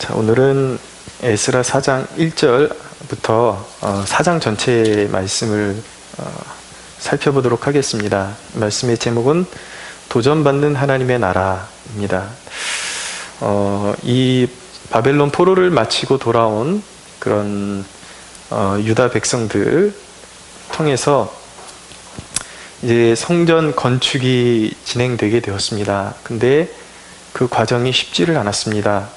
자, 오늘은 에스라 4장 1절부터 4장 전체의 말씀을 살펴보도록 하겠습니다. 말씀의 제목은 도전받는 하나님의 나라입니다. 이 바벨론 포로를 마치고 돌아온 그런 유다 백성들 통해서 이제 성전 건축이 진행되게 되었습니다. 근데 그 과정이 쉽지를 않았습니다.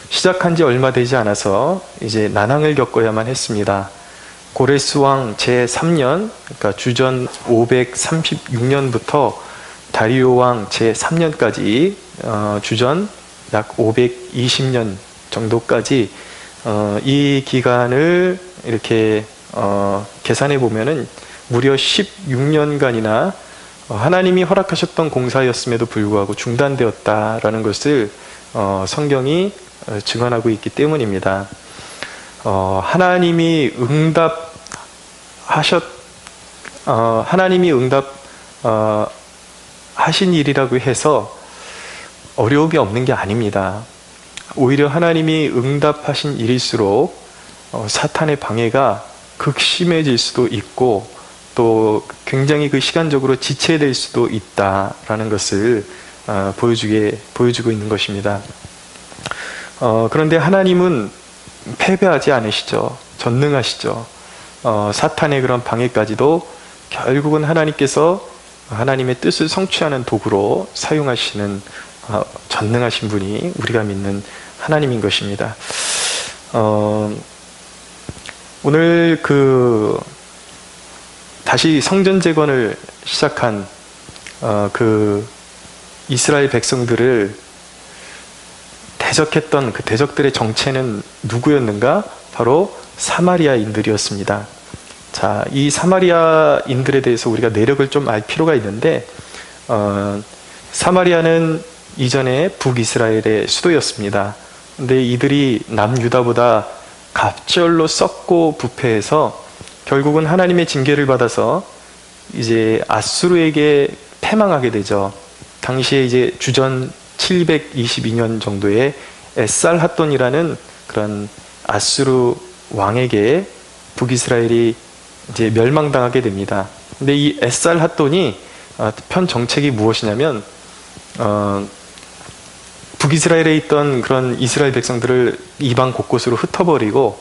시작한 지 얼마 되지 않아서 이제 난항을 겪어야만 했습니다. 고레스 왕 제3년, 그러니까 주전 536년부터 다리오 왕 제3년까지 주전 약 520년 정도까지 이 기간을 이렇게 계산해 보면은 무려 16년간이나 하나님이 허락하셨던 공사였음에도 불구하고 중단되었다라는 것을 성경이 증언하고 있기 때문입니다. 하나님이 응답하신 일이라고 해서 어려움이 없는 게 아닙니다. 오히려 하나님이 응답하신 일일수록 사탄의 방해가 극심해질 수도 있고 또 굉장히 그 시간적으로 지체될 수도 있다라는 것을 보여주고 있는 것입니다. 그런데 하나님은 패배하지 않으시죠. 전능하시죠. 사탄의 그런 방해까지도 결국은 하나님께서 하나님의 뜻을 성취하는 도구로 사용하시는 전능하신 분이 우리가 믿는 하나님인 것입니다. 오늘 다시 성전 재건을 시작한 이스라엘 백성들을 대적했던 그 대적들의 정체는 누구였는가? 바로 사마리아인들이었습니다. 자, 이 사마리아인들에 대해서 우리가 내력을 좀 알 필요가 있는데 사마리아는 이전에 북이스라엘의 수도였습니다. 근데 이들이 남유다보다 갑절로 썩고 부패해서 결국은 하나님의 징계를 받아서 이제 아수르에게 패망하게 되죠. 당시에 이제 주전 722년 정도에 에살핫돈이라는 그런 아수르 왕에게 북이스라엘이 이제 멸망당하게 됩니다. 근데 이 에살핫돈이 편 정책이 무엇이냐면 북이스라엘에 있던 그런 이스라엘 백성들을 이방 곳곳으로 흩어버리고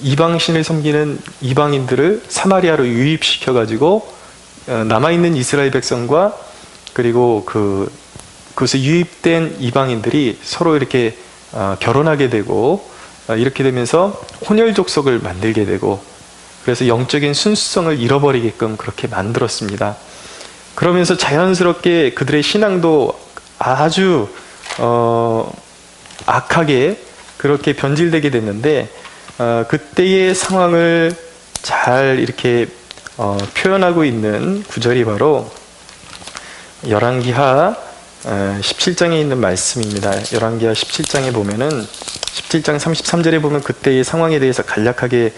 이방신을 섬기는 이방인들을 사마리아로 유입시켜 가지고 남아있는 이스라엘 백성과 그리고 그것에 유입된 이방인들이 서로 이렇게 결혼하게 되고 이렇게 되면서 혼혈 족속을 만들게 되고 그래서 영적인 순수성을 잃어버리게끔 그렇게 만들었습니다. 그러면서 자연스럽게 그들의 신앙도 아주 악하게 그렇게 변질되게 됐는데 그때의 상황을 잘 이렇게 표현하고 있는 구절이 바로 열왕기하 17장에 있는 말씀입니다. 열왕기하 17장에 보면은 17장 33절에 보면 그때의 상황에 대해서 간략하게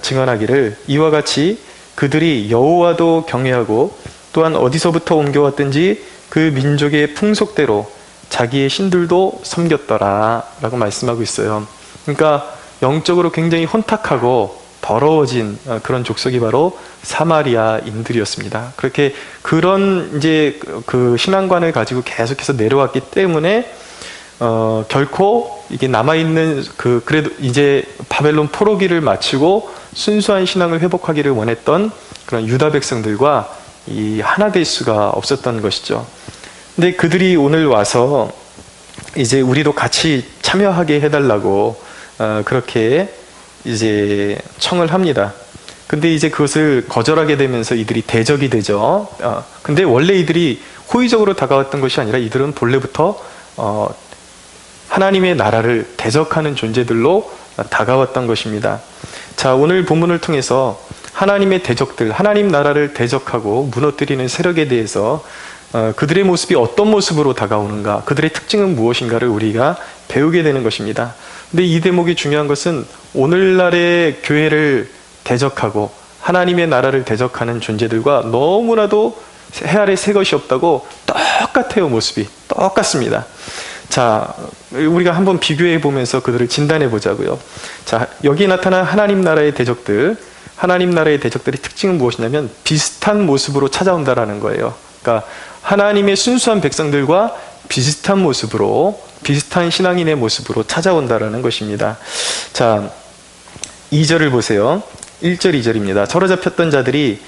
증언하기를 이와 같이 그들이 여호와도 경외하고 또한 어디서부터 옮겨왔든지 그 민족의 풍속대로 자기의 신들도 섬겼더라 라고 말씀하고 있어요. 그러니까 영적으로 굉장히 혼탁하고 더러워진 그런 족속이 바로 사마리아인들이었습니다. 그렇게 그런 이제 그 신앙관을 가지고 계속해서 내려왔기 때문에 결코 이게 남아있는 그래도 이제 바벨론 포로기를 마치고 순수한 신앙을 회복하기를 원했던 그런 유다 백성들과 이 하나 될 수가 없었던 것이죠. 근데 그들이 오늘 와서 이제 우리도 같이 참여하게 해달라고 그렇게 이제 청을 합니다. 근데 이제 그것을 거절하게 되면서 이들이 대적이 되죠. 근데 원래 이들이 호의적으로 다가왔던 것이 아니라 이들은 본래부터 하나님의 나라를 대적하는 존재들로 다가왔던 것입니다. 자, 오늘 본문을 통해서 하나님의 대적들, 하나님 나라를 대적하고 무너뜨리는 세력에 대해서 그들의 모습이 어떤 모습으로 다가오는가, 그들의 특징은 무엇인가를 우리가 배우게 되는 것입니다. 근데 이 대목이 중요한 것은 오늘날의 교회를 대적하고 하나님의 나라를 대적하는 존재들과 너무나도 해 아래 새 것이 없다고 똑같아요. 모습이 똑같습니다. 자, 우리가 한번 비교해 보면서 그들을 진단해 보자고요. 자, 여기 나타난 하나님 나라의 대적들, 하나님 나라의 대적들의 특징은 무엇이냐면 비슷한 모습으로 찾아온다라는 거예요. 그러니까 하나님의 순수한 백성들과 비슷한 모습으로, 비슷한 신앙인의 모습으로 찾아온다라는 것입니다. 자, 2절을 보세요. 1절, 2절입니다. 서로 잡혔던 자들의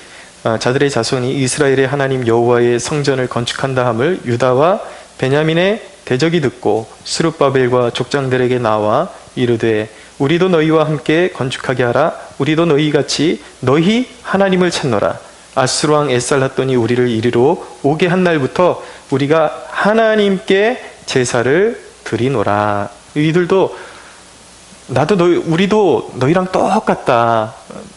자손이 이스라엘의 하나님 여호와의 성전을 건축한다 함을 유다와 베냐민의 대적이 듣고 스룹바벨과 족장들에게 나와 이르되 우리도 너희와 함께 건축하게 하라. 우리도 너희같이 너희 하나님을 찾노라. 아수르 왕 에살핫돈이 우리를 이리로 오게 한 날부터 우리가 하나님께 제사를 드리노라. 이들도 우리도 너희랑 똑같다.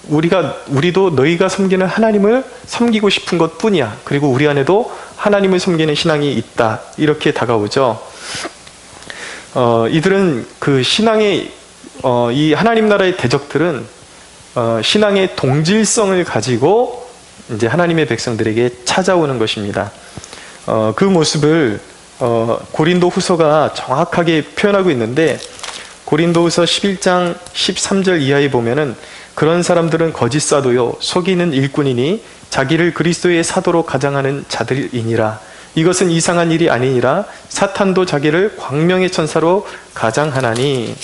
우리도 너희가 섬기는 하나님을 섬기고 싶은 것 뿐이야. 그리고 우리 안에도 하나님을 섬기는 신앙이 있다. 이렇게 다가오죠. 이들은 그 신앙의, 이 하나님 나라의 대적들은, 신앙의 동질성을 가지고 이제 하나님의 백성들에게 찾아오는 것입니다. 그 모습을, 고린도 후서가 정확하게 표현하고 있는데, 고린도후서 11장 13절 이하에 보면은 그런 사람들은 거짓 사도요 속이는 일꾼이니 자기를 그리스도의 사도로 가장하는 자들이니라. 이것은 이상한 일이 아니니라. 사탄도 자기를 광명의 천사로 가장하나니.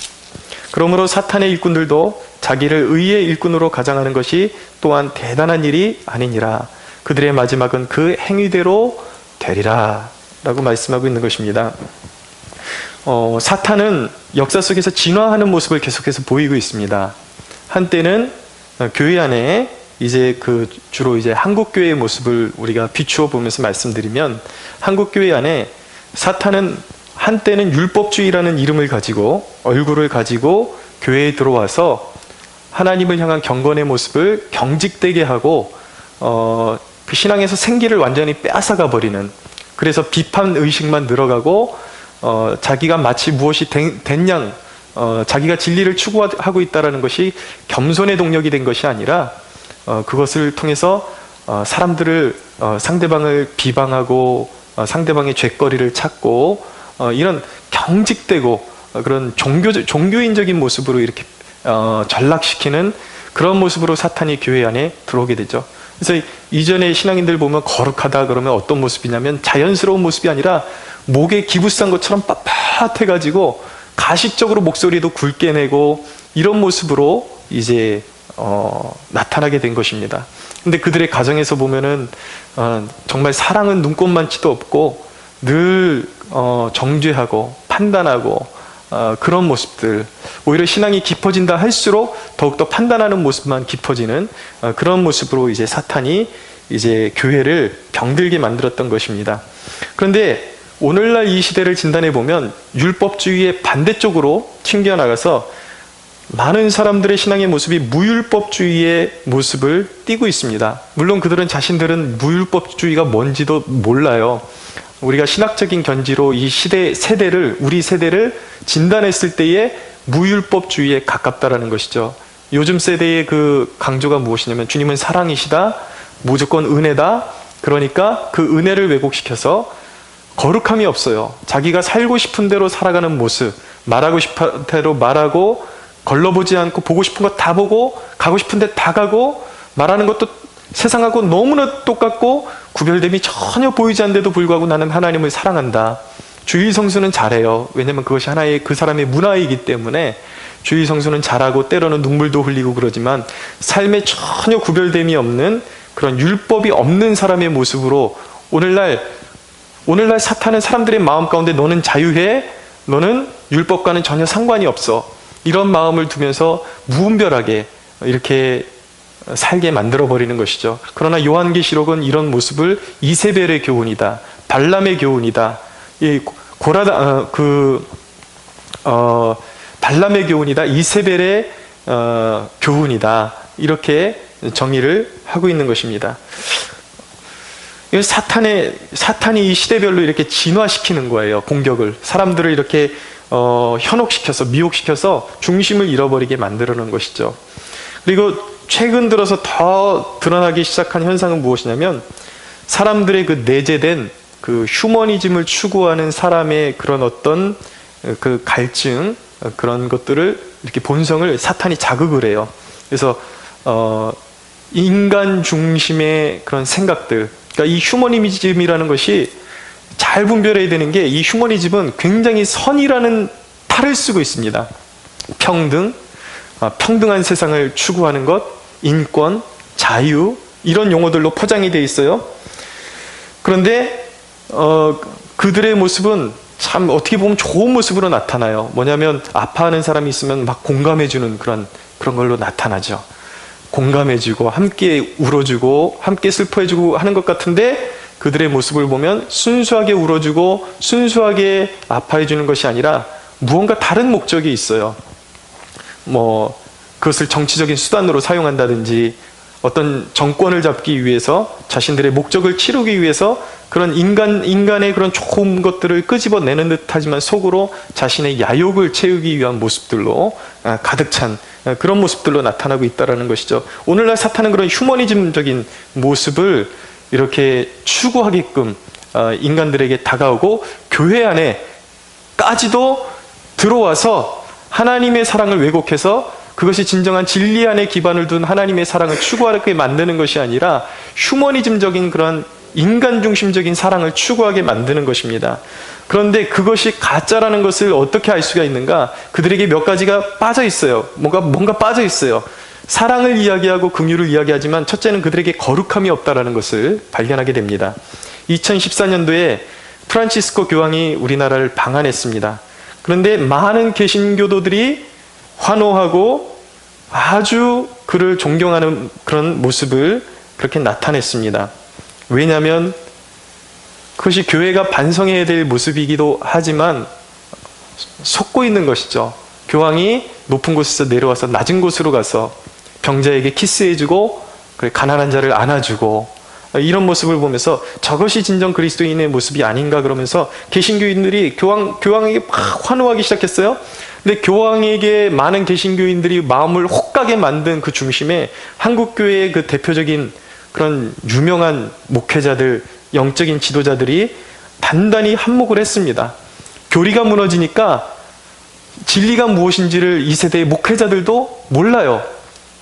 그러므로 사탄의 일꾼들도 자기를 의의 일꾼으로 가장하는 것이 또한 대단한 일이 아니니라. 그들의 마지막은 그 행위대로 되리라 라고 말씀하고 있는 것입니다. 사탄은 역사 속에서 진화하는 모습을 계속해서 보이고 있습니다. 한때는 교회 안에 이제 주로 이제 한국교회의 모습을 우리가 비추어 보면서 말씀드리면, 한국교회 안에 사탄은 한때는 율법주의라는 이름을 가지고, 얼굴을 가지고 교회에 들어와서 하나님을 향한 경건의 모습을 경직되게 하고, 그 신앙에서 생기를 완전히 빼앗아가 버리는, 그래서 비판 의식만 늘어가고, 자기가 마치 무엇이 된 양, 자기가 진리를 추구하고 있다는 것이 겸손의 동력이 된 것이 아니라, 그것을 통해서 사람들을, 상대방을 비방하고 상대방의 죄거리를 찾고, 이런 경직되고 그런 종교인적인 모습으로 이렇게 전락시키는 그런 모습으로 사탄이 교회 안에 들어오게 되죠. 그래서 이전에 신앙인들 보면 거룩하다 그러면 어떤 모습이냐면 자연스러운 모습이 아니라 목에 기부 싼 것처럼 빳빳해가지고 가식적으로 목소리도 굵게 내고 이런 모습으로 이제 나타나게 된 것입니다. 근데 그들의 가정에서 보면은 정말 사랑은 눈꼽만치도 없고 늘 정죄하고 판단하고 그런 모습들, 오히려 신앙이 깊어진다 할수록 더욱더 판단하는 모습만 깊어지는 그런 모습으로 이제 사탄이 이제 교회를 병들게 만들었던 것입니다. 그런데 오늘날 이 시대를 진단해 보면 율법주의의 반대쪽으로 튕겨나가서 많은 사람들의 신앙의 모습이 무율법주의의 모습을 띠고 있습니다. 물론 그들은 자신들은 무율법주의가 뭔지도 몰라요. 우리가 신학적인 견지로 이 우리 세대를 진단했을 때에 무율법주의에 가깝다라는 것이죠. 요즘 세대의 그 강조가 무엇이냐면 주님은 사랑이시다, 무조건 은혜다. 그러니까 그 은혜를 왜곡시켜서 거룩함이 없어요. 자기가 살고 싶은 대로 살아가는 모습, 말하고 싶은 대로 말하고, 걸러보지 않고 보고 싶은 거 다 보고, 가고 싶은 데 다 가고, 말하는 것도 세상하고 너무나 똑같고 구별됨이 전혀 보이지 않는데도 불구하고 나는 하나님을 사랑한다. 주일 성수는 잘해요. 왜냐면 그것이 하나의 그 사람의 문화이기 때문에 주일 성수는 잘하고 때로는 눈물도 흘리고 그러지만 삶에 전혀 구별됨이 없는 그런 율법이 없는 사람의 모습으로 오늘날 사탄은 사람들의 마음 가운데 너는 자유해, 너는 율법과는 전혀 상관이 없어, 이런 마음을 두면서 무분별하게 이렇게 살게 만들어버리는 것이죠. 그러나 요한계시록은 이런 모습을 이세벨의 교훈이다, 발람의 교훈이다, 발람의 교훈이다, 이세벨의 교훈이다, 이렇게 정의를 하고 있는 것입니다. 사탄이 이 시대별로 이렇게 진화시키는 거예요. 공격을, 사람들을 이렇게 현혹시켜서, 미혹시켜서 중심을 잃어버리게 만들어 놓은 것이죠. 그리고 최근 들어서 더 드러나기 시작한 현상은 무엇이냐면 사람들의 그 내재된 그 휴머니즘을 추구하는 사람의 그런 어떤 그 갈증, 그런 것들을 이렇게 본성을 사탄이 자극을 해요. 그래서 인간 중심의 그런 생각들, 그러니까 이 휴머니즘이라는 것이 잘 분별해야 되는 게, 이 휴머니즘은 굉장히 선이라는 탈을 쓰고 있습니다. 평등, 평등한 세상을 추구하는 것, 인권, 자유, 이런 용어들로 포장이 되어 있어요. 그런데 그들의 모습은 참 어떻게 보면 좋은 모습으로 나타나요. 뭐냐면 아파하는 사람이 있으면 막 공감해주는 그런 걸로 나타나죠. 공감해주고 함께 울어주고 함께 슬퍼해주고 하는 것 같은데, 그들의 모습을 보면 순수하게 울어주고 순수하게 아파해주는 것이 아니라 무언가 다른 목적이 있어요. 그것을 정치적인 수단으로 사용한다든지, 어떤 정권을 잡기 위해서, 자신들의 목적을 치르기 위해서 그런 인간의 그런 좋은 것들을 끄집어내는 듯 하지만 속으로 자신의 야욕을 채우기 위한 모습들로 가득 찬 그런 모습들로 나타나고 있다는 것이죠. 오늘날 사탄은 그런 휴머니즘적인 모습을 이렇게 추구하게끔 인간들에게 다가오고, 교회 안에까지도 들어와서 하나님의 사랑을 왜곡해서 그것이 진정한 진리 안에 기반을 둔 하나님의 사랑을 추구하게 만드는 것이 아니라 휴머니즘적인 그런 인간 중심적인 사랑을 추구하게 만드는 것입니다. 그런데 그것이 가짜라는 것을 어떻게 알 수가 있는가? 그들에게 몇 가지가 빠져 있어요. 뭔가 빠져 있어요. 사랑을 이야기하고 긍휼을 이야기하지만 첫째는 그들에게 거룩함이 없다라는 것을 발견하게 됩니다. 2014년도에 프란치스코 교황이 우리나라를 방한했습니다. 그런데 많은 개신교도들이 환호하고 아주 그를 존경하는 그런 모습을 그렇게 나타냈습니다. 왜냐하면 그것이 교회가 반성해야 될 모습이기도 하지만 속고 있는 것이죠. 교황이 높은 곳에서 내려와서 낮은 곳으로 가서 병자에게 키스해주고 가난한 자를 안아주고, 이런 모습을 보면서 저것이 진정 그리스도인의 모습이 아닌가 그러면서 개신교인들이 교황에게 막 환호하기 시작했어요. 근데 교황에게 많은 개신교인들이 마음을 혹하게 만든 그 중심에 한국교회의 그 대표적인 그런 유명한 목회자들, 영적인 지도자들이 단단히 한몫을 했습니다. 교리가 무너지니까 진리가 무엇인지를 이 세대의 목회자들도 몰라요.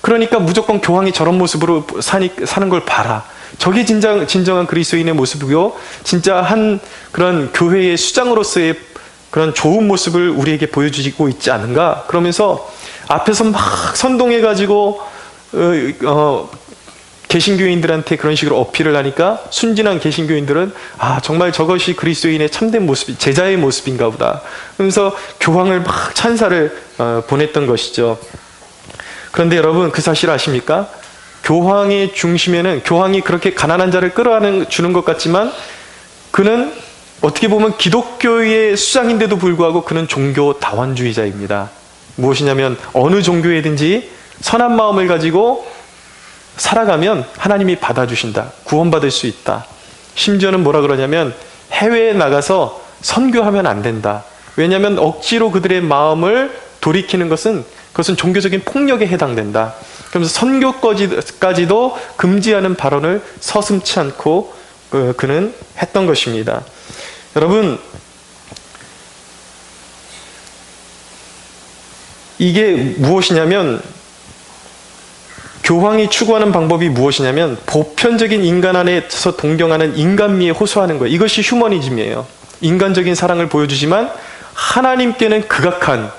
그러니까 무조건 교황이 저런 모습으로 사는 걸 봐라. 저게 진정한 그리스도인의 모습이고 진짜 한 그런 교회의 수장으로서의 그런 좋은 모습을 우리에게 보여주고 있지 않은가? 그러면서 앞에서 막 선동해가지고 개신교인들한테 그런 식으로 어필을 하니까 순진한 개신교인들은 정말 저것이 그리스도인의 참된 모습, 제자의 모습인가 보다. 그러면서 교황을 막 찬사를 보냈던 것이죠. 그런데 여러분, 그 사실 아십니까? 교황의 중심에는, 교황이 그렇게 가난한 자를 끌어주는 것 같지만 그는 어떻게 보면 기독교의 수장인데도 불구하고 그는 종교 다원주의자입니다. 무엇이냐면 어느 종교에든지 선한 마음을 가지고 살아가면 하나님이 받아주신다. 구원받을 수 있다. 심지어는 뭐라 그러냐면 해외에 나가서 선교하면 안 된다. 왜냐하면 억지로 그들의 마음을 돌이키는 그것은 종교적인 폭력에 해당된다. 그러면서 선교까지도 금지하는 발언을 서슴지 않고 그는 했던 것입니다. 여러분, 이게 무엇이냐면, 교황이 추구하는 방법이 무엇이냐면 보편적인 인간 안에서 동경하는 인간미에 호소하는 거예요. 이것이 휴머니즘이에요. 인간적인 사랑을 보여주지만 하나님께는 극악한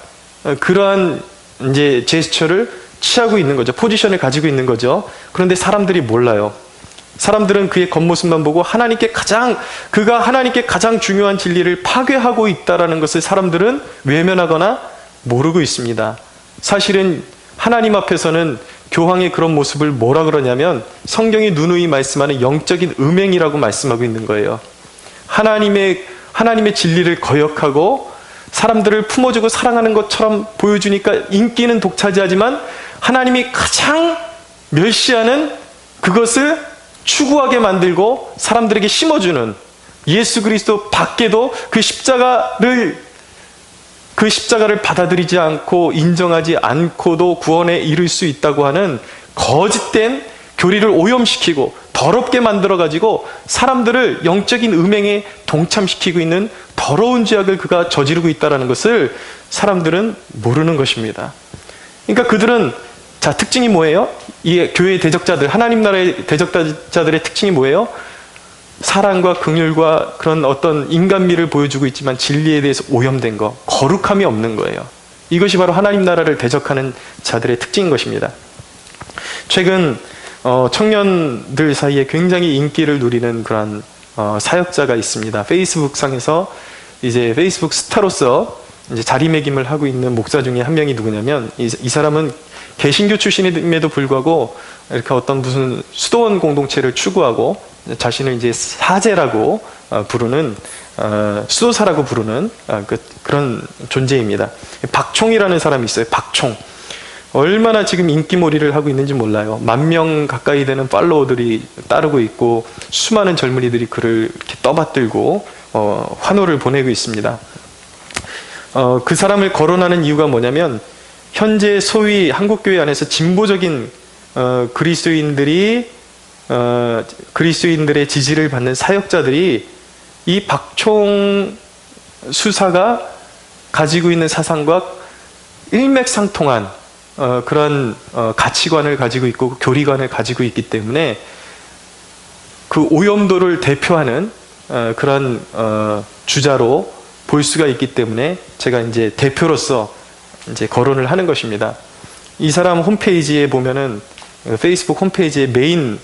그러한 이제 제스처를 취하고 있는 거죠. 포지션을 가지고 있는 거죠. 그런데 사람들이 몰라요. 사람들은 그의 겉모습만 보고 그가 하나님께 가장 중요한 진리를 파괴하고 있다는 것을 사람들은 외면하거나 모르고 있습니다. 사실은 하나님 앞에서는 교황의 그런 모습을 뭐라 그러냐면 성경이 누누이 말씀하는 영적인 음행이라고 말씀하고 있는 거예요. 하나님의 진리를 거역하고 사람들을 품어주고 사랑하는 것처럼 보여주니까 인기는 독차지하지만 하나님이 가장 멸시하는 그것을 추구하게 만들고 사람들에게 심어주는, 예수 그리스도 밖에도 그 십자가를 받아들이지 않고 인정하지 않고도 구원에 이를 수 있다고 하는 거짓된 교리를 오염시키고 더 더럽게 만들어가지고 사람들을 영적인 음행에 동참시키고 있는 더러운 죄악을 그가 저지르고 있다는 것을 사람들은 모르는 것입니다. 그러니까 그들은, 자, 특징이 뭐예요? 이 교회의 대적자들, 하나님 나라의 대적자들의 특징이 뭐예요? 사랑과 긍휼과 그런 어떤 인간미를 보여주고 있지만 진리에 대해서 오염된 거, 거룩함이 없는 거예요. 이것이 바로 하나님 나라를 대적하는 자들의 특징인 것입니다. 최근 청년들 사이에 굉장히 인기를 누리는 그런 사역자가 있습니다. 페이스북 상에서 이제 페이스북 스타로서 이제 자리매김을 하고 있는 목사 중에 한 명이 누구냐면, 이 사람은 개신교 출신임에도 불구하고 이렇게 어떤 무슨 수도원 공동체를 추구하고 자신을 이제 사제라고 부르는, 수도사라고 부르는 그런 존재입니다. 박총이라는 사람이 있어요. 박총. 얼마나 지금 인기몰이를 하고 있는지 몰라요. 10,000명 가까이 되는 팔로워들이 따르고 있고 수많은 젊은이들이 그를 이렇게 떠받들고 환호를 보내고 있습니다. 그 사람을 거론하는 이유가 뭐냐면, 현재 소위 한국교회 안에서 진보적인 그리스도인들의 지지를 받는 사역자들이 이 박총 수사가 가지고 있는 사상과 일맥상통한 그런 가치관을 가지고 있고 교리관을 가지고 있기 때문에 그 오염도를 대표하는 그런 주자로 볼 수가 있기 때문에 제가 이제 대표로서 이제 거론을 하는 것입니다. 이 사람 홈페이지에 보면은, 페이스북 홈페이지의 메인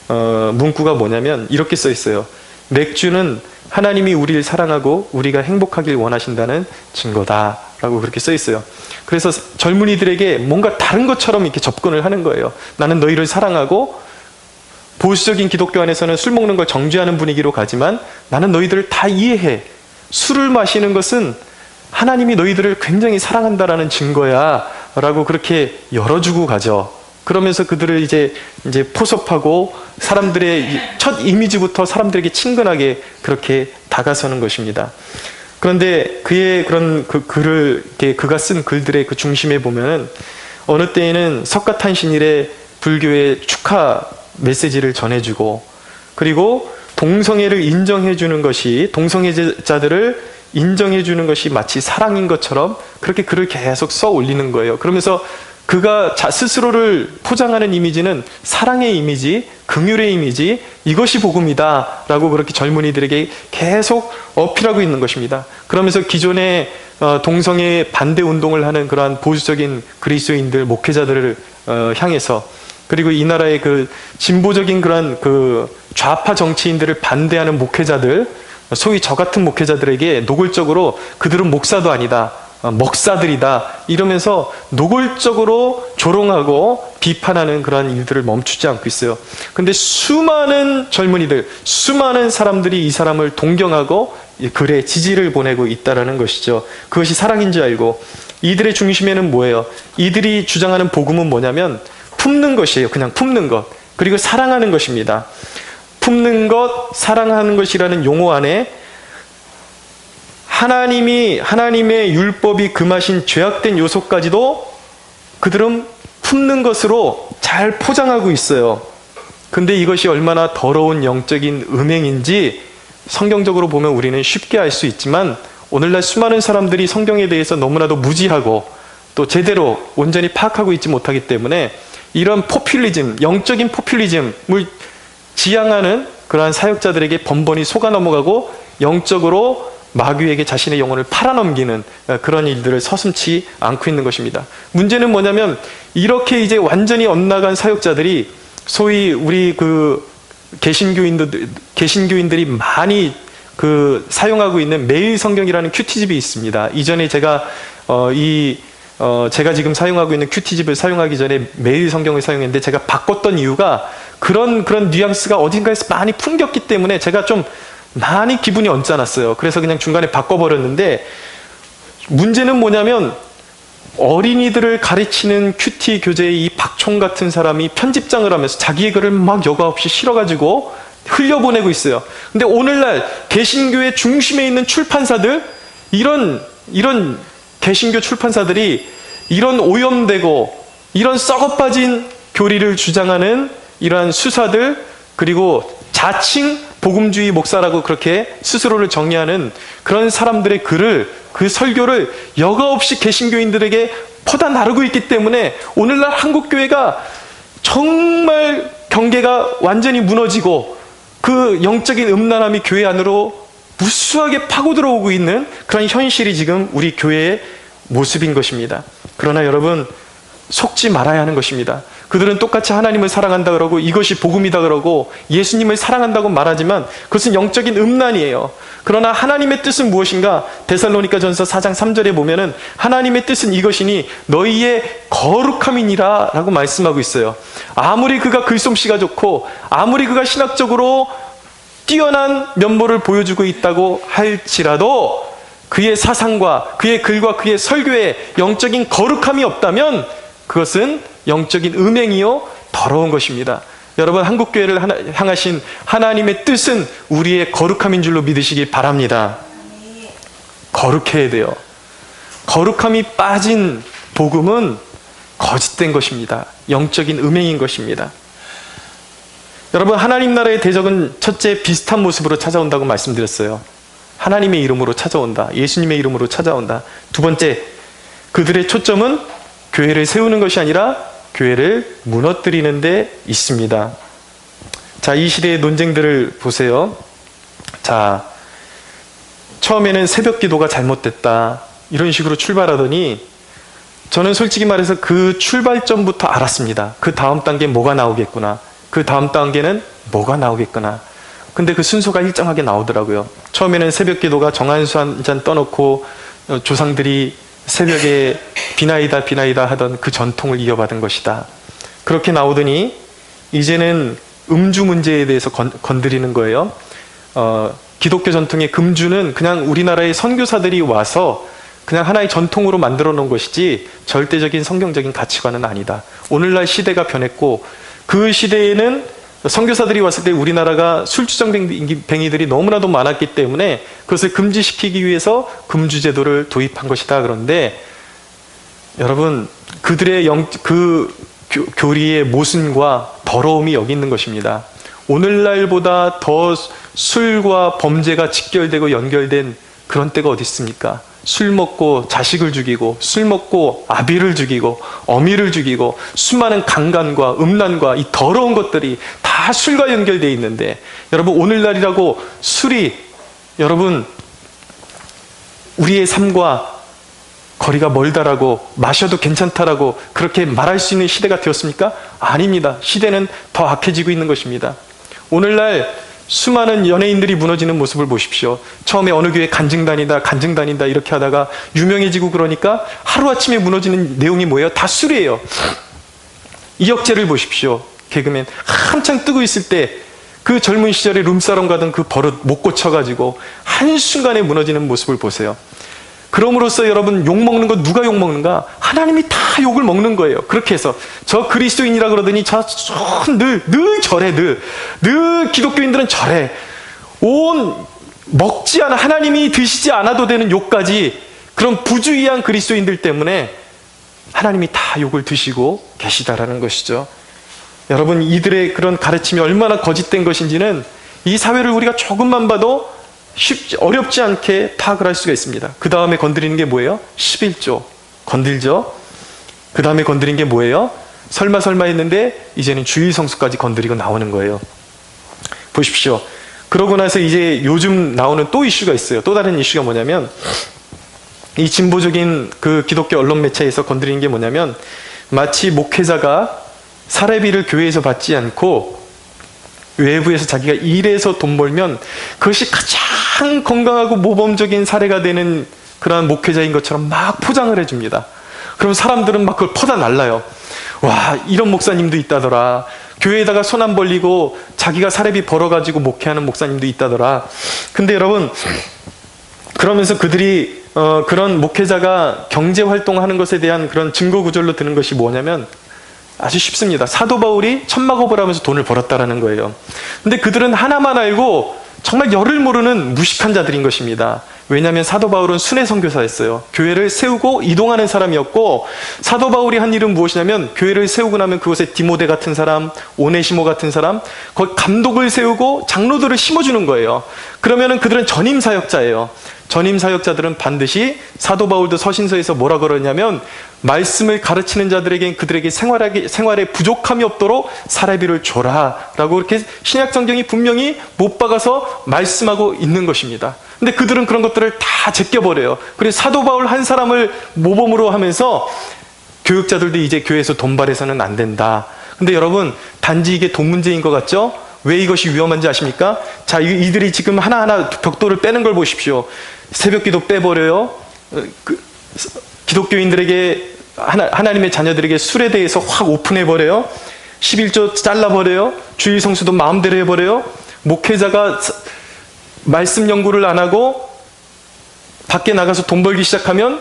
문구가 뭐냐면 이렇게 써 있어요. 맥주는 하나님이 우리를 사랑하고 우리가 행복하길 원하신다는 증거다 라고 그렇게 써 있어요. 그래서 젊은이들에게 뭔가 다른 것처럼 이렇게 접근을 하는 거예요. 나는 너희를 사랑하고, 보수적인 기독교 안에서는 술 먹는 걸 정죄하는 분위기로 가지만 나는 너희들을 다 이해해. 술을 마시는 것은 하나님이 너희들을 굉장히 사랑한다라는 증거야 라고 그렇게 열어주고 가죠. 그러면서 그들을 이제 포섭하고 사람들의 첫 이미지부터 사람들에게 친근하게 그렇게 다가서는 것입니다. 그런데 그의 그런 글을, 그가 쓴 글들의 그 중심에 보면은 어느 때에는 석가탄신일에 불교의 축하 메시지를 전해주고, 그리고 동성애를 인정해주는 것이, 동성애자들을 인정해주는 것이 마치 사랑인 것처럼 그렇게 글을 계속 써 올리는 거예요. 그러면서 그가 스스로를 포장하는 이미지는 사랑의 이미지, 긍휼의 이미지, 이것이 복음이다 라고 그렇게 젊은이들에게 계속 어필하고 있는 것입니다. 그러면서 기존의 동성애 반대 운동을 하는 그러한 보수적인 그리스도인들, 목회자들을 향해서, 그리고 이 나라의 그 진보적인 그런 그 좌파 정치인들을 반대하는 목회자들, 소위 저 같은 목회자들에게 노골적으로 그들은 목사도 아니다, 먹사들이다 이러면서 노골적으로 조롱하고 비판하는 그러한 일들을 멈추지 않고 있어요. 근데 수많은 젊은이들, 수많은 사람들이 이 사람을 동경하고 글에 지지를 보내고 있다는 것이죠. 그것이 사랑인 줄 알고. 이들의 중심에는 뭐예요? 이들이 주장하는 복음은 뭐냐면 품는 것이에요. 그냥 품는 것. 그리고 사랑하는 것입니다. 품는 것, 사랑하는 것이라는 용어 안에 하나님의 율법이 금하신 죄악된 요소까지도 그들은 품는 것으로 잘 포장하고 있어요. 근데 이것이 얼마나 더러운 영적인 음행인지 성경적으로 보면 우리는 쉽게 알 수 있지만, 오늘날 수많은 사람들이 성경에 대해서 너무나도 무지하고 또 제대로 온전히 파악하고 있지 못하기 때문에 이런 포퓰리즘, 영적인 포퓰리즘을 지향하는 그러한 사역자들에게 번번이 속아 넘어가고 영적으로 마귀에게 자신의 영혼을 팔아넘기는 그런 일들을 서슴지 않고 있는 것입니다. 문제는 뭐냐면, 이렇게 이제 완전히 엇나간 사역자들이 소위 우리 그 개신교인들이 많이 그 사용하고 있는 매일 성경이라는 큐티집이 있습니다. 이전에 제가 제가 지금 사용하고 있는 큐티집을 사용하기 전에 매일 성경을 사용했는데, 제가 바꿨던 이유가 그런 뉘앙스가 어딘가에서 많이 풍겼기 때문에 제가 좀 많이 기분이 언짢았어요. 그래서 그냥 중간에 바꿔버렸는데, 문제는 뭐냐면 어린이들을 가르치는 큐티 교재의 이 박총 같은 사람이 편집장을 하면서 자기의 글을 막 여과 없이 실어가지고 흘려보내고 있어요. 근데 오늘날 개신교의 중심에 있는 출판사들, 이런 개신교 출판사들이 이런 오염되고 이런 썩어빠진 교리를 주장하는 이러한 수사들, 그리고 자칭 복음주의 목사라고 그렇게 스스로를 정의하는 그런 사람들의 글을, 그 설교를 여과 없이 개신교인들에게 퍼다 나르고 있기 때문에 오늘날 한국교회가 정말 경계가 완전히 무너지고 그 영적인 음란함이 교회 안으로 무수하게 파고 들어오고 있는 그런 현실이 지금 우리 교회의 모습인 것입니다. 그러나 여러분, 속지 말아야 하는 것입니다. 그들은 똑같이 하나님을 사랑한다 그러고 이것이 복음이다 그러고 예수님을 사랑한다고 말하지만 그것은 영적인 음란이에요. 그러나 하나님의 뜻은 무엇인가? 데살로니가전서 4장 3절에 보면은 하나님의 뜻은 이것이니 너희의 거룩함이니라 라고 말씀하고 있어요. 아무리 그가 글솜씨가 좋고 아무리 그가 신학적으로 뛰어난 면모를 보여주고 있다고 할지라도 그의 사상과 그의 글과 그의 설교에 영적인 거룩함이 없다면 그것은 영적인 음행이요 더러운 것입니다. 여러분, 한국교회를 향하신 하나님의 뜻은 우리의 거룩함인 줄로 믿으시기 바랍니다. 거룩해야 돼요. 거룩함이 빠진 복음은 거짓된 것입니다. 영적인 음행인 것입니다. 여러분, 하나님 나라의 대적은 첫째 비슷한 모습으로 찾아온다고 말씀드렸어요. 하나님의 이름으로 찾아온다. 예수님의 이름으로 찾아온다. 두 번째, 그들의 초점은 교회를 세우는 것이 아니라 교회를 무너뜨리는 데 있습니다. 자, 이 시대의 논쟁들을 보세요. 자, 처음에는 새벽 기도가 잘못됐다, 이런 식으로 출발하더니 저는 솔직히 말해서 그 출발점부터 알았습니다. 그 다음 단계 뭐가 나오겠구나, 그 다음 단계는 뭐가 나오겠구나. 근데 그 순서가 일정하게 나오더라고요. 처음에는 새벽 기도가 정한수 한 잔 떠놓고 조상들이 새벽에 비나이다 비나이다 하던 그 전통을 이어받은 것이다. 그렇게 나오더니 이제는 음주 문제에 대해서 건드리는 거예요. 기독교 전통의 금주는 그냥 우리나라의 선교사들이 와서 그냥 하나의 전통으로 만들어 놓은 것이지 절대적인 성경적인 가치관은 아니다. 오늘날 시대가 변했고 그 시대에는 선교사들이 왔을 때 우리나라가 술주정뱅이들이 너무나도 많았기 때문에 그것을 금지시키기 위해서 금주제도를 도입한 것이다. 그런데 여러분, 그들의 그 교리의 모순과 더러움이 여기 있는 것입니다. 오늘날보다 더 술과 범죄가 직결되고 연결된 그런 때가 어디 있습니까? 술 먹고 자식을 죽이고, 술 먹고 아비를 죽이고, 어미를 죽이고, 수많은 강간과 음란과 이 더러운 것들이 다 술과 연결되어 있는데, 여러분, 오늘날이라고 술이 여러분 우리의 삶과 거리가 멀다라고, 마셔도 괜찮다라고 그렇게 말할 수 있는 시대가 되었습니까? 아닙니다. 시대는 더 악해지고 있는 것입니다. 오늘날 수많은 연예인들이 무너지는 모습을 보십시오. 처음에 어느 교회 간증 다닌다 이렇게 하다가 유명해지고 그러니까 하루아침에 무너지는 내용이 뭐예요? 다 술이에요. 이혁재를 보십시오. 개그맨 한창 뜨고 있을 때 그 젊은 시절에 룸사롱 가던 그 버릇 못 고쳐가지고 한순간에 무너지는 모습을 보세요. 그럼으로써 여러분, 욕먹는 거 누가 욕먹는가? 하나님이 다 욕을 먹는 거예요. 그렇게 해서 저 그리스도인이라 그러더니 늘 저래. 늘 기독교인들은 저래. 온 먹지 않아, 하나님이 드시지 않아도 되는 욕까지, 그런 부주의한 그리스도인들 때문에 하나님이 다 욕을 드시고 계시다라는 것이죠. 여러분, 이들의 그런 가르침이 얼마나 거짓된 것인지는 이 사회를 우리가 조금만 봐도 어렵지 않게 파악을 할 수가 있습니다. 그 다음에 건드리는 게 뭐예요? 11조 건들죠. 그 다음에 건드린 게 뭐예요? 설마 했는데 이제는 주의성수까지 건드리고 나오는 거예요. 보십시오. 그러고 나서 이제 요즘 나오는 또 이슈가 있어요. 또 다른 이슈가 뭐냐면, 이 진보적인 그 기독교 언론 매체에서 건드리는 게 뭐냐면, 마치 목회자가 사례비를 교회에서 받지 않고 외부에서 자기가 일해서 돈 벌면 그것이 가장 건강하고 모범적인 사례가 되는 그러한 목회자인 것처럼 막 포장을 해줍니다. 그럼 사람들은 막 그걸 퍼다 날라요. 와, 이런 목사님도 있다더라. 교회에다가 손 안 벌리고 자기가 사례비 벌어가지고 목회하는 목사님도 있다더라. 근데 여러분, 그러면서 그들이 그런 목회자가 경제활동하는 것에 대한 그런 증거구절로 드는 것이 뭐냐면 아주 쉽습니다. 사도 바울이 천막업을 하면서 돈을 벌었다라는 거예요. 근데 그들은 하나만 알고 정말 열을 모르는 무식한 자들인 것입니다. 왜냐하면 사도 바울은 순회 선교사였어요. 교회를 세우고 이동하는 사람이었고, 사도 바울이 한 일은 무엇이냐면 교회를 세우고 나면 그곳에 디모데 같은 사람, 오네시모 같은 사람, 거기 감독을 세우고 장로들을 심어주는 거예요. 그러면은 그들은 전임 사역자예요. 전임 사역자들은 반드시, 사도 바울도 서신서에서 뭐라 그러냐면, 말씀을 가르치는 자들에게 그들에게 생활에 부족함이 없도록 사례비를 줘라 라고 이렇게 신약 성경이 분명히 못 박아서 말씀하고 있는 것입니다. 근데 그들은 그런 것들을 다 제껴버려요. 그래서 사도 바울 한 사람을 모범으로 하면서 교육자들도 이제 교회에서 돈벌해서는 안 된다. 근데 여러분, 단지 이게 돈 문제인 것 같죠? 왜 이것이 위험한지 아십니까? 자, 이들이 지금 하나하나 벽돌을 빼는 걸 보십시오. 새벽기도 빼버려요. 기독교인들에게, 하나님의 자녀들에게 술에 대해서 확 오픈해버려요. 11조 잘라버려요. 주일 성수도 마음대로 해버려요. 목회자가 말씀 연구를 안 하고 밖에 나가서 돈 벌기 시작하면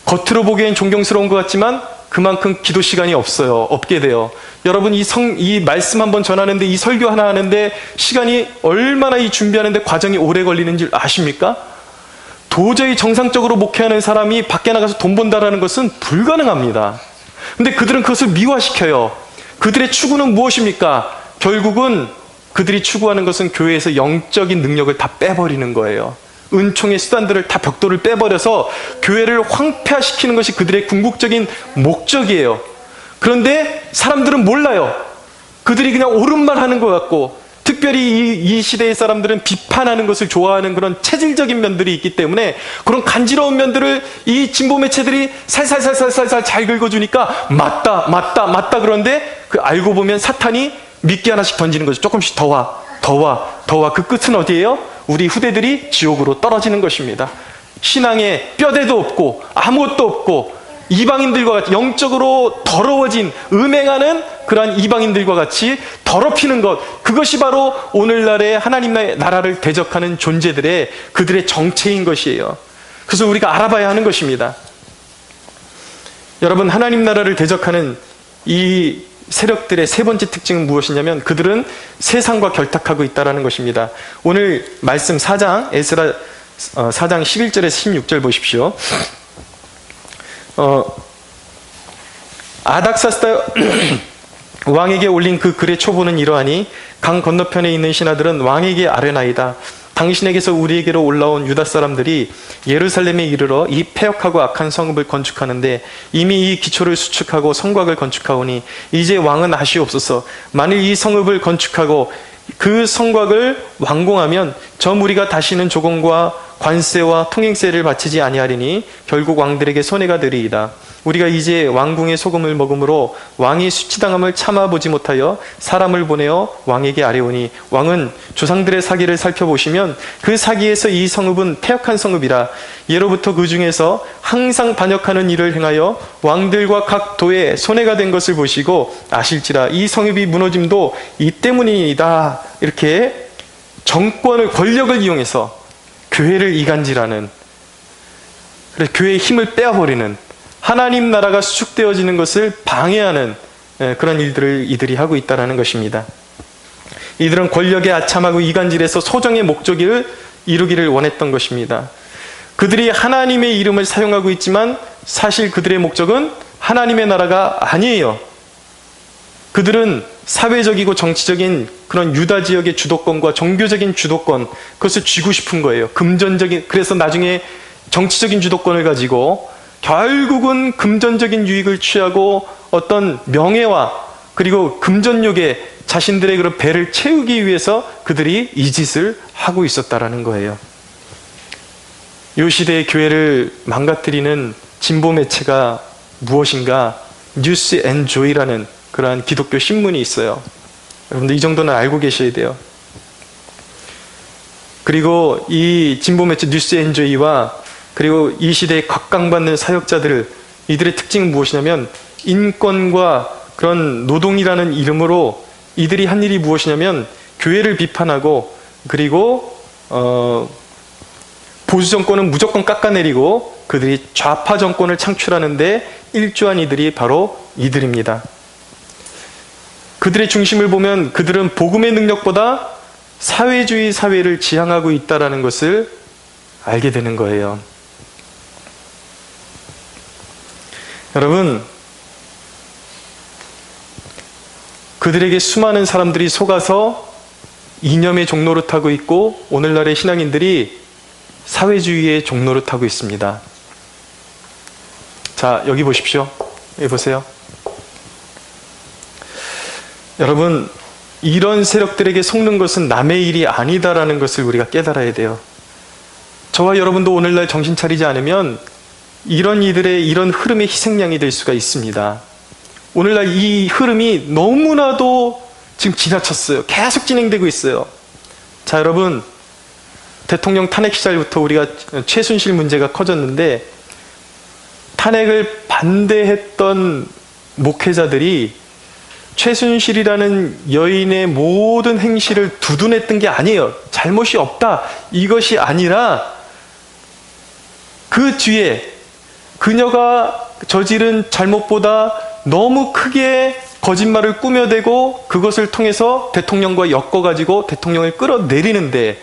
겉으로 보기엔 존경스러운 것 같지만 그만큼 기도 시간이 없게 돼요. 여러분, 이 말씀 한번 전하는데, 이 설교 하나 하는데 시간이 얼마나, 이 준비하는데 과정이 오래 걸리는 줄 아십니까? 도저히 정상적으로 목회하는 사람이 밖에 나가서 돈 번다라는 것은 불가능합니다. 근데 그들은 그것을 미화시켜요. 그들의 추구는 무엇입니까? 결국은 그들이 추구하는 것은 교회에서 영적인 능력을 다 빼버리는 거예요. 은총의 수단들을 다 벽돌을 빼버려서 교회를 황폐화시키는 것이 그들의 궁극적인 목적이에요. 그런데 사람들은 몰라요. 그들이 그냥 옳은 말 하는 것 같고, 특별히 이 시대의 사람들은 비판하는 것을 좋아하는 그런 체질적인 면들이 있기 때문에, 그런 간지러운 면들을 이 진보 매체들이 살살살살살살 잘 긁어주니까 맞다 그런데 그 알고 보면 사탄이 미끼 하나씩 던지는 거죠. 조금씩 더 와. 그 끝은 어디예요? 우리 후대들이 지옥으로 떨어지는 것입니다. 신앙에 뼈대도 없고 아무것도 없고 이방인들과 같이 영적으로 더러워진, 음행하는 그러한 이방인들과 같이 더럽히는 것, 그것이 바로 오늘날의 하나님 나라를 대적하는 존재들의, 그들의 정체인 것이에요. 그래서 우리가 알아봐야 하는 것입니다. 여러분, 하나님 나라를 대적하는 이 세력들의 세 번째 특징은 무엇이냐면, 그들은 세상과 결탁하고 있다는 것입니다. 오늘 말씀 4장, 에스라 4장 11절에서 16절 보십시오. 아닥사스다 왕에게 올린 그 글의 초보는 이러하니, 강 건너편에 있는 신하들은 왕에게 아뢰나이다. 당신에게서 우리에게로 올라온 유다 사람들이 예루살렘에 이르러 이 패역하고 악한 성읍을 건축하는데 이미 이 기초를 수축하고 성곽을 건축하오니 이제 왕은 아시옵소서. 만일 이 성읍을 건축하고 그 성곽을 완공하면 저 무리가 다시는 조공과 관세와 통행세를 바치지 아니하리니 결국 왕들에게 손해가 되리이다. 우리가 이제 왕궁의 소금을 먹음으로 왕이 수치당함을 참아보지 못하여 사람을 보내어 왕에게 아뢰오니, 왕은 조상들의 사기를 살펴보시면 그 사기에서 이 성읍은 패역한 성읍이라. 예로부터 그 중에서 항상 반역하는 일을 행하여 왕들과 각 도에 손해가 된 것을 보시고 아실지라. 이 성읍이 무너짐도 이 때문이다. 이렇게 정권을, 권력을 이용해서 교회를 이간질하는, 교회의 힘을 빼앗버리는, 하나님 나라가 수축되어지는 것을 방해하는 그런 일들을 이들이 하고 있다는 것입니다. 이들은 권력에 아참하고 이간질해서 소정의 목적을 이루기를 원했던 것입니다. 그들이 하나님의 이름을 사용하고 있지만 사실 그들의 목적은 하나님의 나라가 아니에요. 그들은 사회적이고 정치적인 그런 유다 지역의 주도권과 종교적인 주도권, 그것을 쥐고 싶은 거예요. 금전적인, 그래서 나중에 정치적인 주도권을 가지고 결국은 금전적인 유익을 취하고 어떤 명예와 그리고 금전욕에 자신들의 그런 배를 채우기 위해서 그들이 이 짓을 하고 있었다라는 거예요. 이 시대의 교회를 망가뜨리는 진보 매체가 무엇인가? 뉴스 앤 조이라는 그러한 기독교 신문이 있어요. 여러분들 이 정도는 알고 계셔야 돼요. 그리고 이 진보 매체 뉴스 앤 조이와 그리고 이 시대에 각광받는 사역자들, 이들의 특징은 무엇이냐면 인권과 그런 노동이라는 이름으로 이들이 한 일이 무엇이냐면 교회를 비판하고, 그리고 보수 정권은 무조건 깎아내리고 그들이 좌파 정권을 창출하는데 일조한 이들이 바로 이들입니다. 그들의 중심을 보면 그들은 복음의 능력보다 사회주의 사회를 지향하고 있다는 것을 알게 되는 거예요. 여러분, 그들에게 수많은 사람들이 속아서 이념의 종로를 타고 있고 오늘날의 신앙인들이 사회주의의 종로를 타고 있습니다. 자, 여기 보십시오. 여기 보세요. 여러분, 이런 세력들에게 속는 것은 남의 일이 아니다라는 것을 우리가 깨달아야 돼요. 저와 여러분도 오늘날 정신 차리지 않으면 이런 이들의 이런 흐름의 희생양이 될 수가 있습니다. 오늘날 이 흐름이 너무나도 지금 지나쳤어요. 계속 진행되고 있어요. 자, 여러분, 대통령 탄핵 시절부터 우리가 최순실 문제가 커졌는데 탄핵을 반대했던 목회자들이 최순실이라는 여인의 모든 행실을 두둔했던 게 아니에요. 잘못이 없다. 이것이 아니라 그 뒤에 그녀가 저지른 잘못보다 너무 크게 거짓말을 꾸며대고 그것을 통해서 대통령과 엮어가지고 대통령을 끌어내리는데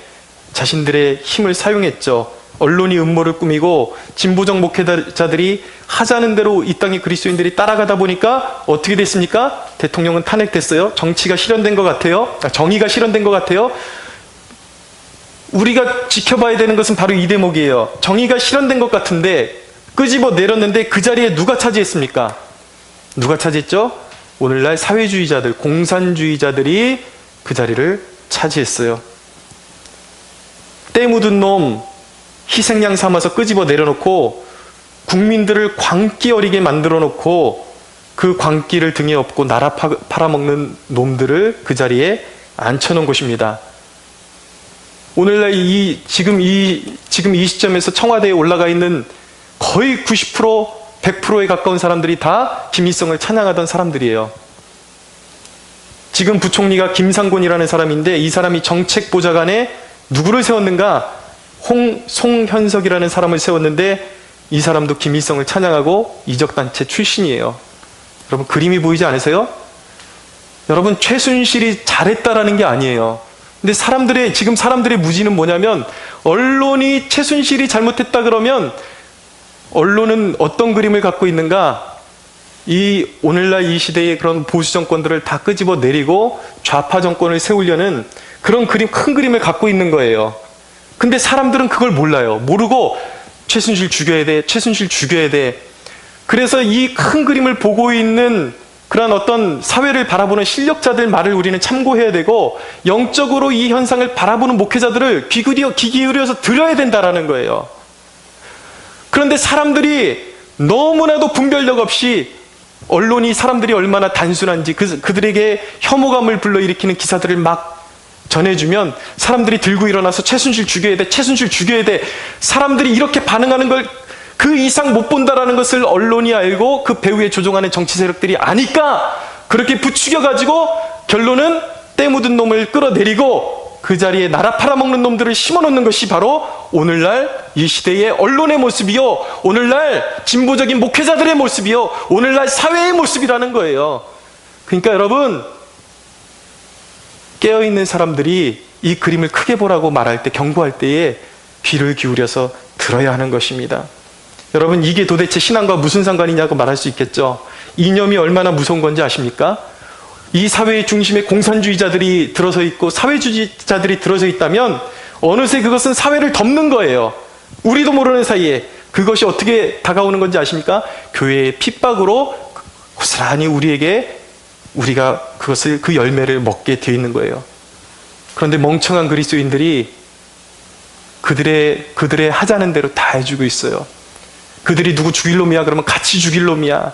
자신들의 힘을 사용했죠. 언론이 음모를 꾸미고 진보적 목회자들이 하자는 대로 이 땅의 그리스도인들이 따라가다 보니까 어떻게 됐습니까? 대통령은 탄핵됐어요. 정치가 실현된 것 같아요. 정의가 실현된 것 같아요. 우리가 지켜봐야 되는 것은 바로 이 대목이에요. 정의가 실현된 것 같은데 끄집어 내렸는데 그 자리에 누가 차지했습니까? 누가 차지했죠? 오늘날 사회주의자들, 공산주의자들이 그 자리를 차지했어요. 때 묻은 놈 희생양 삼아서 끄집어 내려놓고 국민들을 광기 어리게 만들어 놓고 그 광기를 등에 업고 나라 팔아먹는 놈들을 그 자리에 앉혀놓은 것입니다. 오늘날 지금 이 시점에서 청와대에 올라가 있는 거의 90%, 100%에 가까운 사람들이 다 김일성을 찬양하던 사람들이에요. 지금 부총리가 김상곤이라는 사람인데 이 사람이 정책보좌관에 누구를 세웠는가? 송현석이라는 사람을 세웠는데 이 사람도 김일성을 찬양하고 이적단체 출신이에요. 여러분, 그림이 보이지 않으세요? 여러분, 최순실이 잘했다라는 게 아니에요. 근데 지금 사람들의 무지는 뭐냐면 언론이 최순실이 잘못했다 그러면 언론은 어떤 그림을 갖고 있는가? 오늘날 이 시대의 그런 보수 정권들을 다 끄집어 내리고 좌파 정권을 세우려는 그런 큰 그림을 갖고 있는 거예요. 근데 사람들은 그걸 몰라요. 모르고 최순실 죽여야 돼, 최순실 죽여야 돼. 그래서 이 큰 그림을 보고 있는 그런 어떤 사회를 바라보는 실력자들 말을 우리는 참고해야 되고 영적으로 이 현상을 바라보는 목회자들을 귀 기울여서 들어야 된다라는 거예요. 그런데 사람들이 너무나도 분별력 없이 언론이 사람들이 얼마나 단순한지 그들에게 혐오감을 불러일으키는 기사들을 막 전해주면 사람들이 들고 일어나서 최순실 죽여야 돼, 최순실 죽여야 돼. 사람들이 이렇게 반응하는 걸 그 이상 못 본다라는 것을 언론이 알고 그 배후에 조종하는 정치 세력들이 아니까 그렇게 부추겨가지고 결론은 때 묻은 놈을 끌어내리고 그 자리에 나라 팔아먹는 놈들을 심어놓는 것이 바로 오늘날 이 시대의 언론의 모습이요, 오늘날 진보적인 목회자들의 모습이요, 오늘날 사회의 모습이라는 거예요. 그러니까 여러분, 깨어있는 사람들이 이 그림을 크게 보라고 말할 때, 경고할 때에 귀를 기울여서 들어야 하는 것입니다. 여러분, 이게 도대체 신앙과 무슨 상관이냐고 말할 수 있겠죠. 이념이 얼마나 무서운 건지 아십니까? 이 사회의 중심에 공산주의자들이 들어서 있고 사회주의자들이 들어서 있다면 어느새 그것은 사회를 덮는 거예요. 우리도 모르는 사이에. 그것이 어떻게 다가오는 건지 아십니까? 교회의 핍박으로 고스란히 우리가 그 열매를 먹게 되어 있는 거예요. 그런데 멍청한 그리스도인들이 그들의 하자는 대로 다 해주고 있어요. 그들이 누구 죽일 놈이야 그러면 같이 죽일 놈이야.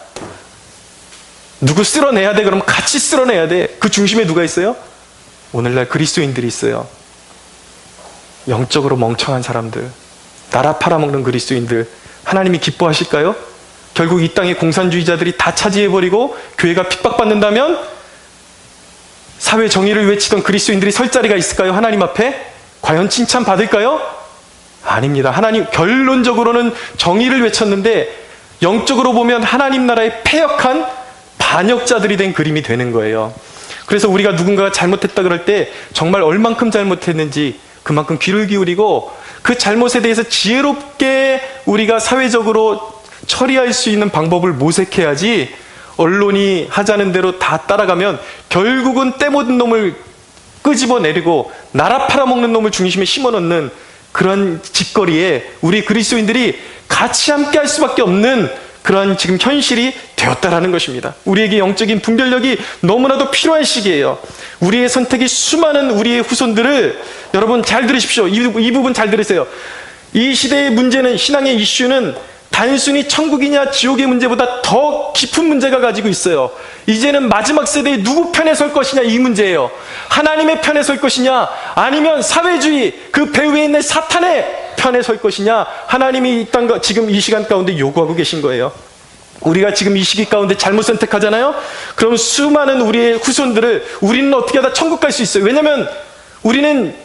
누구 쓸어내야 돼 그러면 같이 쓸어내야 돼. 그 중심에 누가 있어요? 오늘날 그리스도인들이 있어요. 영적으로 멍청한 사람들, 나라 팔아먹는 그리스도인들, 하나님이 기뻐하실까요? 결국 이 땅의 공산주의자들이 다 차지해버리고 교회가 핍박받는다면 사회 정의를 외치던 그리스도인들이 설 자리가 있을까요? 하나님 앞에? 과연 칭찬받을까요? 아닙니다. 하나님 결론적으로는 정의를 외쳤는데 영적으로 보면 하나님 나라의 패역한 반역자들이 된 그림이 되는 거예요. 그래서 우리가 누군가가 잘못했다 그럴 때 정말 얼만큼 잘못했는지 그만큼 귀를 기울이고 그 잘못에 대해서 지혜롭게 우리가 사회적으로 처리할 수 있는 방법을 모색해야지, 언론이 하자는 대로 다 따라가면 결국은 때묻은 놈을 끄집어내리고 나라 팔아먹는 놈을 중심에 심어놓는 그런 짓거리에 우리 그리스도인들이 같이 함께 할 수밖에 없는 그런 지금 현실이 되었다라는 것입니다. 우리에게 영적인 분별력이 너무나도 필요한 시기예요. 우리의 선택이 수많은 우리의 후손들을, 여러분 잘 들으십시오. 이 부분 잘 들으세요. 이 시대의 문제는, 신앙의 이슈는 단순히 천국이냐 지옥의 문제보다 더 깊은 문제가 가지고 있어요. 이제는 마지막 세대에 누구 편에 설 것이냐, 이 문제예요. 하나님의 편에 설 것이냐, 아니면 사회주의 그 배후에 있는 사탄의 편에 설 것이냐, 하나님이 지금 이 시간 가운데 요구하고 계신 거예요. 우리가 지금 이 시기 가운데 잘못 선택하잖아요. 그럼 수많은 우리의 후손들을 우리는 어떻게 하다 천국 갈 수 있어요. 왜냐하면 우리는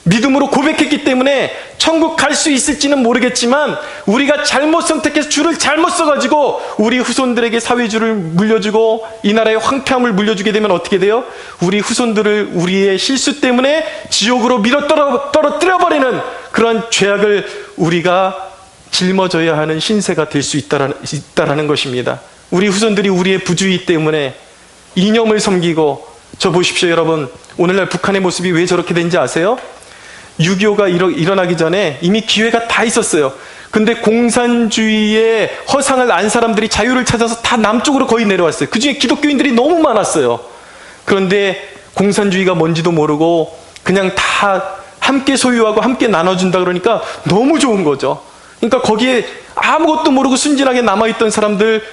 믿음으로 고백했기 때문에 천국 갈 수 있을지는 모르겠지만, 우리가 잘못 선택해서 줄을 잘못 써가지고 우리 후손들에게 사회주를 물려주고 이 나라의 황폐함을 물려주게 되면 어떻게 돼요? 우리 후손들을 우리의 실수 때문에 지옥으로 밀어 떨어뜨려버리는 그런 죄악을 우리가 짊어져야 하는 신세가 될 수 있다라는 것입니다. 우리 후손들이 우리의 부주의 때문에 이념을 섬기고, 저 보십시오 여러분, 오늘날 북한의 모습이 왜 저렇게 된지 아세요? 6.25가 일어나기 전에 이미 기회가 다 있었어요. 근데 공산주의의 허상을 안 사람들이 자유를 찾아서 다 남쪽으로 거의 내려왔어요. 그 중에 기독교인들이 너무 많았어요. 그런데 공산주의가 뭔지도 모르고 그냥 다 함께 소유하고 함께 나눠준다 그러니까 너무 좋은 거죠. 그러니까 거기에 아무것도 모르고 순진하게 남아있던 사람들,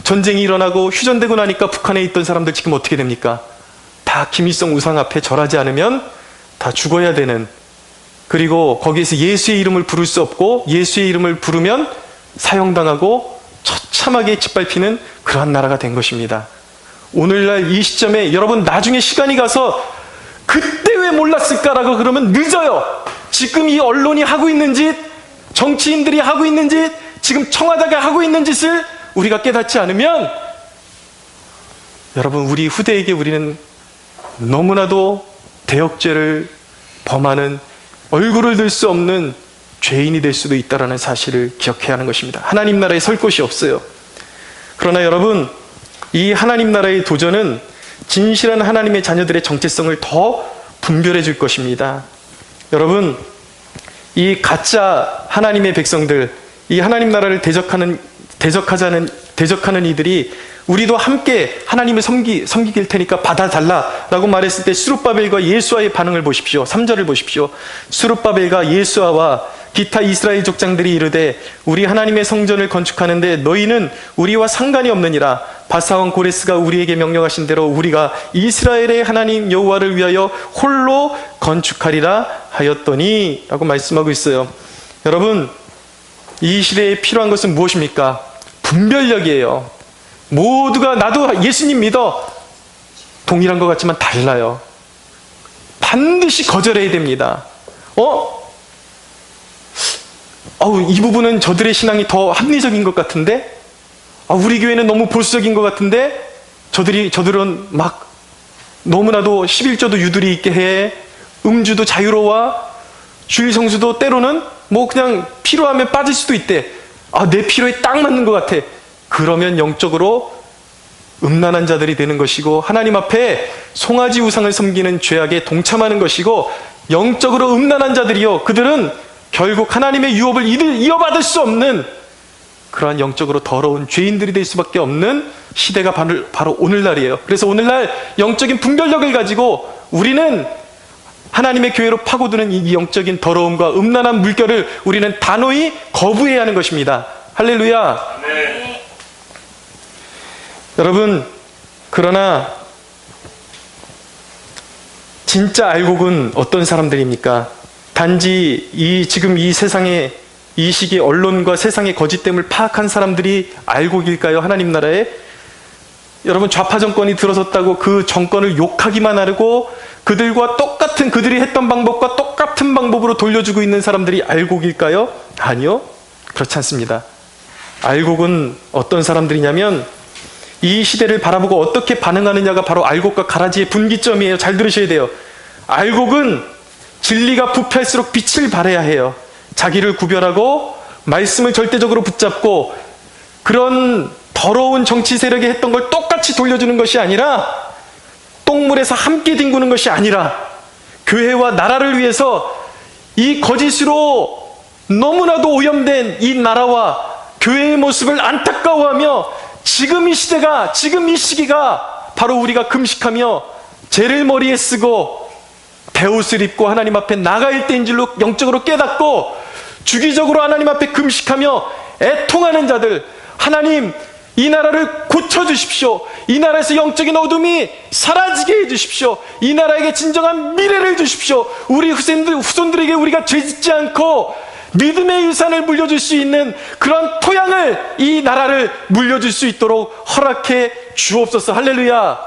전쟁이 일어나고 휴전되고 나니까 북한에 있던 사람들 지금 어떻게 됩니까? 다 김일성 우상 앞에 절하지 않으면 다 죽어야 되는, 그리고 거기에서 예수의 이름을 부를 수 없고 예수의 이름을 부르면 사형당하고 처참하게 짓밟히는 그러한 나라가 된 것입니다. 오늘날 이 시점에 여러분, 나중에 시간이 가서 그때 왜 몰랐을까라고 그러면 늦어요. 지금 이 언론이 하고 있는 짓, 정치인들이 하고 있는 짓, 지금 청와대가 하고 있는 짓을 우리가 깨닫지 않으면, 여러분, 우리 후대에게 우리는 너무나도 대역죄를 범하는, 얼굴을 들 수 없는 죄인이 될 수도 있다는 사실을 기억해야 하는 것입니다. 하나님 나라에 설 곳이 없어요. 그러나 여러분, 이 하나님 나라의 도전은 진실한 하나님의 자녀들의 정체성을 더 분별해 줄 것입니다. 여러분, 이 가짜 하나님의 백성들, 이 하나님 나라를 대적하는 이들이 우리도 함께 하나님을 섬기길 테니까 받아달라라고 말했을 때 스룹바벨과 예수아의 반응을 보십시오. 3절을 보십시오. 스룹바벨과 예수아와 기타 이스라엘 족장들이 이르되 우리 하나님의 성전을 건축하는데 너희는 우리와 상관이 없느니라. 바사왕 고레스가 우리에게 명령하신 대로 우리가 이스라엘의 하나님 여호와를 위하여 홀로 건축하리라 하였더니 라고 말씀하고 있어요. 여러분, 이 시대에 필요한 것은 무엇입니까? 분별력이에요. 모두가 나도 예수님 믿어, 동일한 것 같지만 달라요. 반드시 거절해야 됩니다. 이 부분은 저들의 신앙이 더 합리적인 것 같은데, 우리 교회는 너무 보수적인 것 같은데, 저들은 막 너무나도 11조도 유들이 있게 해, 음주도 자유로워, 주일 성수도 때로는 뭐 그냥 필요하면 빠질 수도 있대. 내 필요에 딱 맞는 것 같아. 그러면 영적으로 음란한 자들이 되는 것이고, 하나님 앞에 송아지 우상을 섬기는 죄악에 동참하는 것이고, 영적으로 음란한 자들이요, 그들은 결국 하나님의 유업을 이어받을 수 없는 그러한 영적으로 더러운 죄인들이 될 수밖에 없는 시대가 바로 오늘날이에요. 그래서 오늘날 영적인 분별력을 가지고 우리는 하나님의 교회로 파고드는 이 영적인 더러움과 음란한 물결을 우리는 단호히 거부해야 하는 것입니다. 할렐루야. 네. 여러분, 그러나 진짜 알곡은 어떤 사람들입니까? 단지 지금 이 세상에, 이 시기 언론과 세상의 거짓됨을 파악한 사람들이 알곡일까요? 하나님 나라에? 여러분, 좌파 정권이 들어섰다고 그 정권을 욕하기만 하고 그들과 똑같은, 그들이 했던 방법과 똑같은 방법으로 돌려주고 있는 사람들이 알곡일까요? 아니요, 그렇지 않습니다. 알곡은 어떤 사람들이냐면 이 시대를 바라보고 어떻게 반응하느냐가 바로 알곡과 가라지의 분기점이에요. 잘 들으셔야 돼요. 알곡은 진리가 부패할수록 빛을 발해야 해요. 자기를 구별하고 말씀을 절대적으로 붙잡고 그런 더러운 정치 세력이 했던 걸 똑같이 돌려주는 것이 아니라, 똥물에서 함께 뒹구는 것이 아니라, 교회와 나라를 위해서 이 거짓으로 너무나도 오염된 이 나라와 교회의 모습을 안타까워하며, 지금 이 시대가, 지금 이 시기가 바로 우리가 금식하며 죄를 머리에 쓰고 베옷을 입고 하나님 앞에 나갈 때인 줄로 영적으로 깨닫고 주기적으로 하나님 앞에 금식하며 애통하는 자들, 하나님 이 나라를 고쳐주십시오. 이 나라에서 영적인 어둠이 사라지게 해주십시오. 이 나라에게 진정한 미래를 주십시오. 우리 후손들에게 우리가 죄짓지 않고 믿음의 유산을 물려줄 수 있는 그런 토양을, 이 나라를 물려줄 수 있도록 허락해 주옵소서. 할렐루야.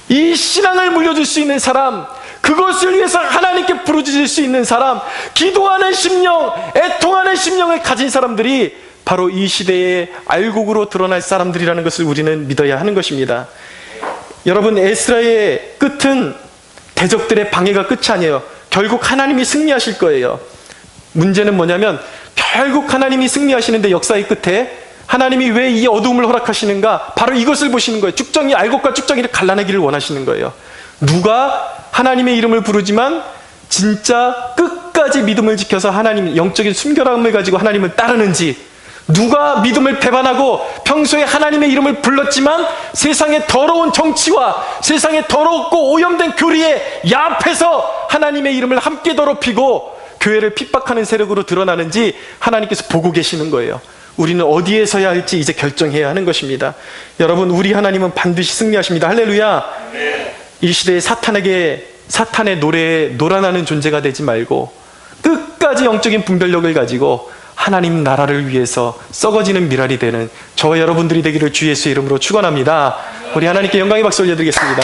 이 신앙을 물려줄 수 있는 사람, 그것을 위해서 하나님께 부르짖을 수 있는 사람, 기도하는 심령, 애통하는 심령을 가진 사람들이 바로 이 시대의 알곡으로 드러날 사람들이라는 것을 우리는 믿어야 하는 것입니다. 여러분, 에스라의 끝은 대적들의 방해가 끝이 아니에요. 결국 하나님이 승리하실 거예요. 문제는 뭐냐면, 결국 하나님이 승리하시는데 역사의 끝에 하나님이 왜 이 어두움을 허락하시는가? 바로 이것을 보시는 거예요. 쭉정이, 알곡과 쭉정이를 갈라내기를 원하시는 거예요. 누가 하나님의 이름을 부르지만 진짜 끝까지 믿음을 지켜서 하나님, 영적인 순결함을 가지고 하나님을 따르는지, 누가 믿음을 배반하고 평소에 하나님의 이름을 불렀지만 세상의 더러운 정치와 세상의 더럽고 오염된 교리에 야합해서 하나님의 이름을 함께 더럽히고 교회를 핍박하는 세력으로 드러나는지 하나님께서 보고 계시는 거예요. 우리는 어디에 서야 할지 이제 결정해야 하는 것입니다. 여러분, 우리 하나님은 반드시 승리하십니다. 할렐루야. 이 시대에 사탄의 노래에 놀아나는 존재가 되지 말고 끝까지 영적인 분별력을 가지고 하나님 나라를 위해서 썩어지는 미랄이 되는 저와 여러분들이 되기를 주 예수의 이름으로 축원합니다. 우리 하나님께 영광의 박수 올려드리겠습니다.